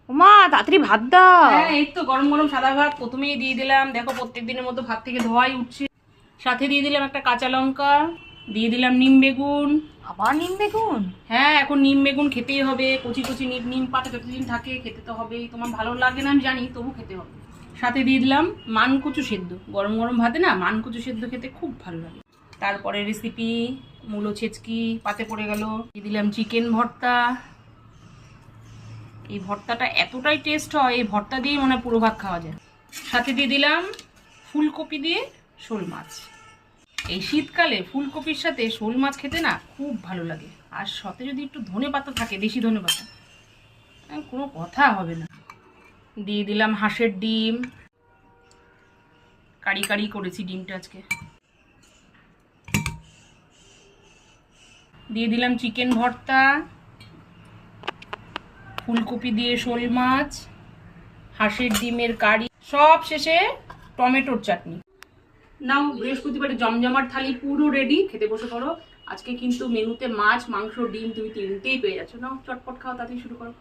ওমা তাড়াতাড়ি ভাত দাও। হ্যাঁ এই তো গরম গরম সাদা ভাত প্রথমেই দিয়ে দিলাম, দেখো প্রত্যেক দিনের মতো ভাত থেকে ধোয়াই উঠছে। সাথে দিয়ে দিলাম একটা কাঁচা লঙ্কা, দিয়ে দিলাম নিম বেগুন। আবার নিম বেগুন? হ্যাঁ এখন নিম বেগুন খেতেই হবে, কচি কচি নিম পাতা যতদিন থাকে খেতে তো হবেই, তোমার ভালো লাগে না আমি জানি, তবু খেতে হবে। সাথে দিয়ে দিলাম মানকচু সেদ্ধ, গরম গরম ভাতে না মানকচু সেদ্ধ খেতে খুব ভালো লাগে। তারপরে রেসিপি মূলো ছেচকি পাতে পড়ে গেল, দিয়ে দিলাম চিকেন ভর্তা। এই ভর্তাটা এতটাই টেস্ট হয়, এই ভর্তা দিয়েই মনে হয় পুরো ভাত খাওয়া যায়। সাথে দিয়ে দিলাম ফুলকপি দিয়ে শোল মাছ। এই শীতকালে ফুলকপির সাথে শোল মাছ খেতে না খুব ভালো লাগে, আর সাথে যদি একটু ধনেপাতা থাকে, দেশি ধনেপাতা, কোনো কথা হবে না। দিয়ে দিলাম হাঁসের ডিম, কারি কারি করেছি ডিমটা আজকে। দিয়ে দিলাম চিকেন ভর্তা, ফুলকপি দিয়ে শোল মাছ, হাঁসের ডিমের কারি, সব শেষে টমেটোর চাটনি। নাও বৃহস্পতিবারে জমজমাট থালি পুরো রেডি, খেতে বসে পড়ো। আজকে কিন্তু মেনুতে মাছ মাংস ডিম তুমি তিনটেই পেয়ে যাচ্ছ। নাও চটপট খাও, তাড়াতাড়ি শুরু করো।